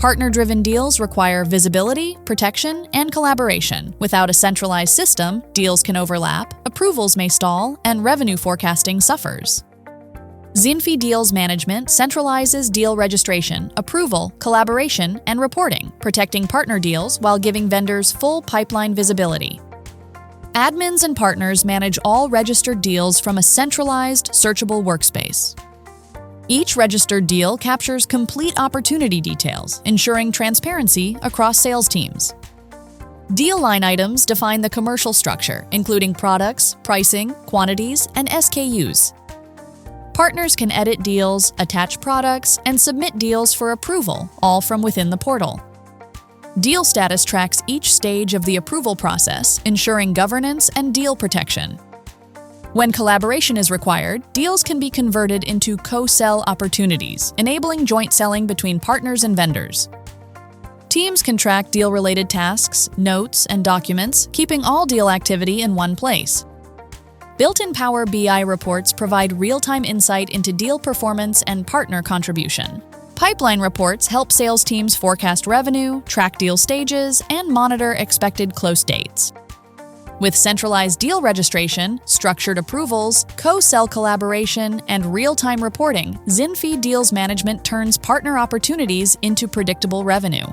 Partner-driven deals require visibility, protection, and collaboration. Without a centralized system, deals can overlap, approvals may stall, and revenue forecasting suffers. ZINFI Deals Management centralizes deal registration, approval, collaboration, and reporting, protecting partner deals while giving vendors full pipeline visibility. Admins and partners manage all registered deals from a centralized, searchable workspace. Each registered deal captures complete opportunity details, ensuring transparency across sales teams. Deal line items define the commercial structure, including products, pricing, quantities, and SKUs. Partners can edit deals, attach products, and submit deals for approval, all from within the portal. Deal status tracks each stage of the approval process, ensuring governance and deal protection. When collaboration is required, deals can be converted into co-sell opportunities, enabling joint selling between partners and vendors. Teams can track deal-related tasks, notes, and documents, keeping all deal activity in one place. Built-in Power BI reports provide real-time insight into deal performance and partner contribution. Pipeline reports help sales teams forecast revenue, track deal stages, and monitor expected close dates. With centralized deal registration, structured approvals, co-sell collaboration, and real-time reporting, ZINFI Deals Management turns partner opportunities into predictable revenue.